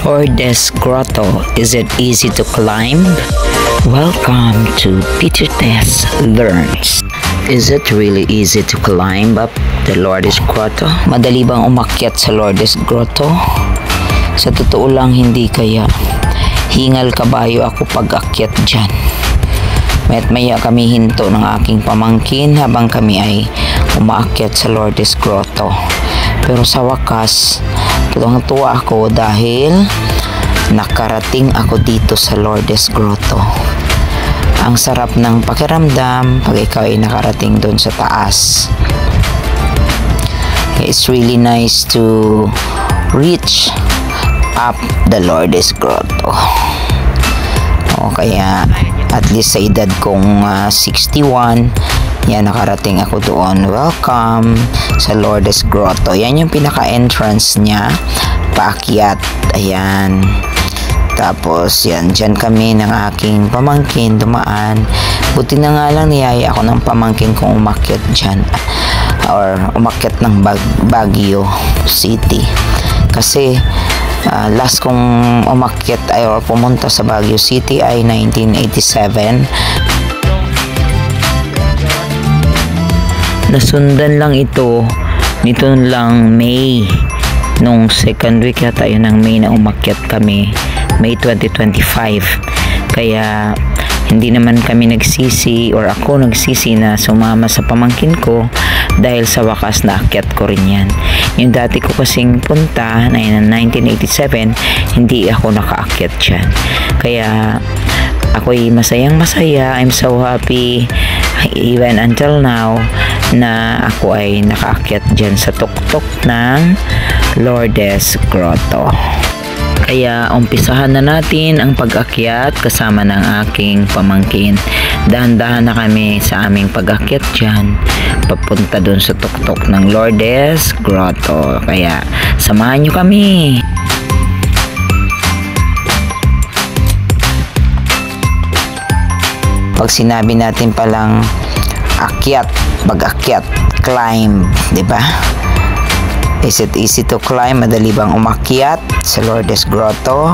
Lourdes Grotto. Is it easy to climb? Welcome to Peter Tess Learns. Is it really easy to climb up the Lourdes Grotto? Madali bang umakyat sa Lourdes Grotto? Sa totoo lang, hindi kaya. Hingal kabayo ako pag-akyat dyan. Maya't maya kami hinto ng aking pamangkin habang kami ay umaakyat sa Lourdes Grotto. Pero sa wakas, tuwang-tuwa ako dahil nakarating ako dito sa Lourdes Grotto. Ang sarap ng pakiramdam pag ikaw ay nakarating doon sa taas. It's really nice to reach up the Lourdes Grotto. O kaya at least sa edad kong 61, yan, nakarating ako doon. Welcome sa Lourdes Grotto. Yan yung pinaka-entrance niya. Paakyat. Ayan. Tapos, yan. Dyan kami ng aking pamangkin dumaan. Buti na nga lang niyaya ako ng pamangkin kong umakyat dyan. Or umakyat ng Baguio City. Kasi, last kong umakyat or pumunta sa Baguio City ay 1987. Nasundan lang ito nito lang May, nung second week yata yun ng May na umakyat kami, May 2025. Kaya hindi naman kami nagsisi or ako nagsisi na sumama sa pamangkin ko dahil sa wakas na akyat ko rin yan. Yung dati ko kasing punta na 1987, hindi ako nakaakyat dyan. Kaya ako'y masayang-masaya. I'm so happy even until now na ako ay nakaakyat dyan sa tuktok ng Lourdes Grotto. Kaya umpisahan na natin ang pag-akyat kasama ng aking pamangkin. Dahan-dahan na kami sa aming pag-akyat dyan papunta dun sa tuktok ng Lourdes Grotto. Kaya samahan nyo kami. Pag sinabi natin palang akyat, pag-akyat, climb, di ba? Is it easy to climb? Madali bang umakyat sa Lourdes Grotto?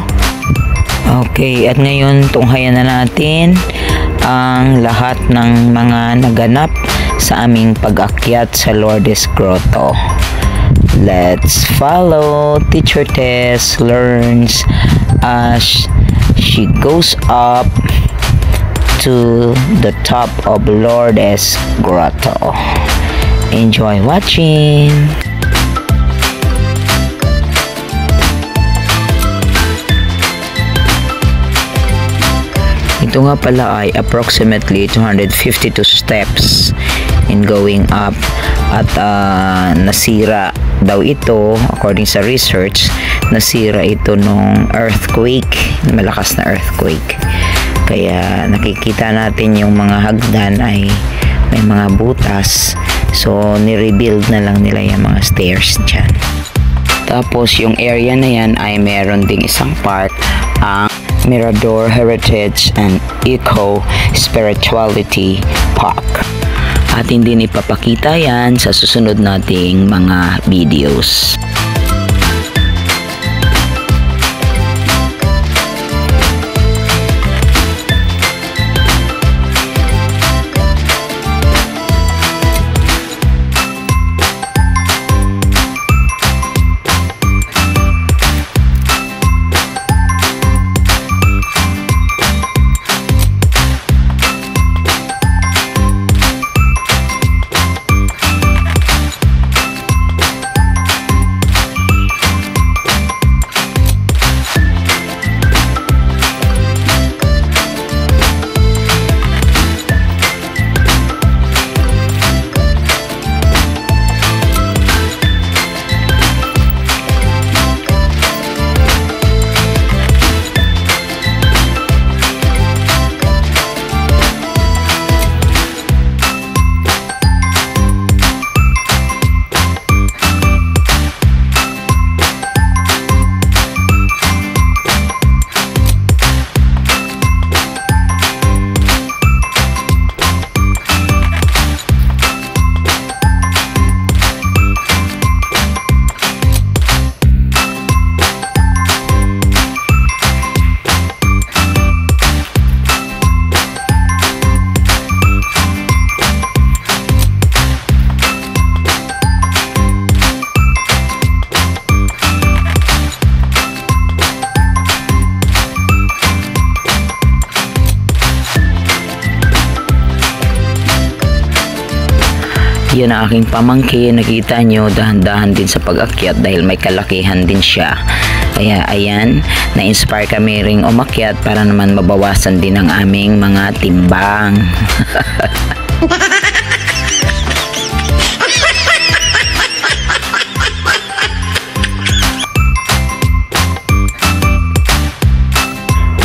Okay, at ngayon tunghayan na natin ang lahat ng mga naganap sa aming pag-akyat sa Lourdes Grotto. Let's follow Teacher Tess Learns as she goes up to the top of Lourdes Grotto. Enjoy watching! Ito nga pala ay approximately 252 steps in going up at nasira daw ito, according sa research, nasira ito nung earthquake, malakas na earthquake. Kaya nakikita natin yung mga hagdan ay may mga butas. So, ni-rebuild na lang nila yung mga stairs dyan. Tapos, yung area na yan ay meron ding isang park, ang Mirador Heritage and Eco Spirituality Park. At hindi ipapakita yan sa susunod nating mga videos. Yun ang aking pamangkin. Nakita nyo, dahan-dahan din sa pag-akyat dahil may kalakihan din siya. Kaya ayan, na-inspire kami ring umakyat para naman mabawasan din ang aming mga timbang.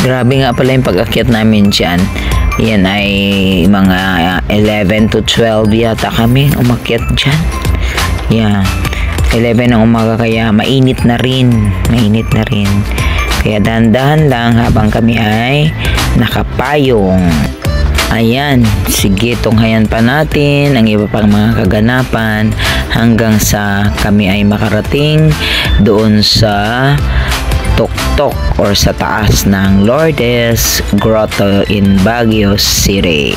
Grabe nga pala yung pag-akyat namin dyan. Yan ay mga 11 to 12 yata kami umakyat dyan. Yeah. 11 ng umaga kaya mainit na rin. Kaya dahan-dahan lang habang kami ay nakapayong. Ayan, sige, tunghayan pa natin ang iba pang mga kaganapan hanggang sa kami ay makarating doon sa tuktok or sa taas ng Lourdes Grotto in Baguio City.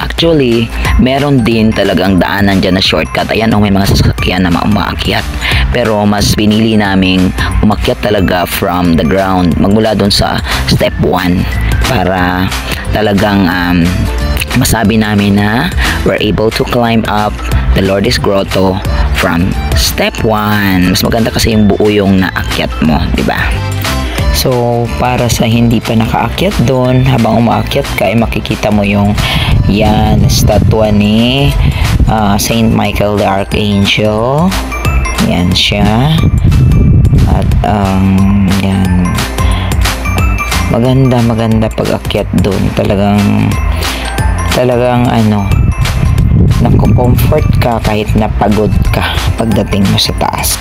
Actually, meron din talagang daanan dyan na shortcut. Ayan, may mga sasakyan na umaakyat. Pero mas pinili naming umakyat talaga from the ground. Magmula doon sa step 1 para talagang masabi namin na we're able to climb up the Lourdes Grotto from step 1. Mas maganda kasi yung buo yung naakyat mo, di ba? So, para sa hindi pa nakaakyat doon, habang umaakyat ka, ay makikita mo yung yan, statwa ni Saint Michael the Archangel. Yan siya. At yan. Maganda pag-akyat doon. Talagang nako-comfort ka kahit napagod ka pagdating mo sa taas.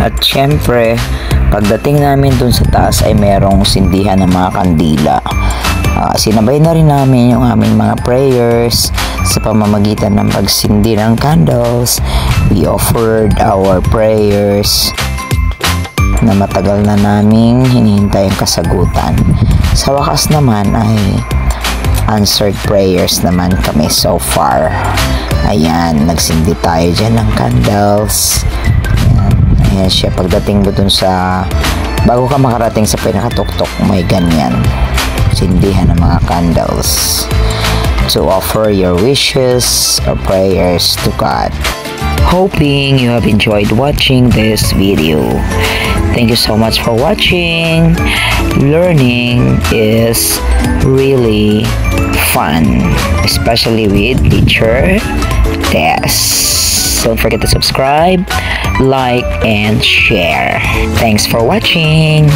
At syempre, pagdating namin dun sa taas ay merong sindihan ng mga kandila. Sinabay na rin namin yung aming mga prayers sa pamamagitan ng pagsindi ng candles. We offered our prayers na matagal na naming hinihintay ang kasagutan. Sa wakas naman ay answered prayers naman kami so far. Ayan, nagsindi tayo dyan ng candles. Ayan siya, pagdating mo dun sa bago ka makarating sa pinakatuktok, may ganyan sindihan ng mga candles to offer your wishes or prayers to God. Hoping you have enjoyed watching this video. Thank you so much for watching. Learning is really fun, especially with teacher Tess. Don't forget to subscribe, like, and share. Thanks for watching.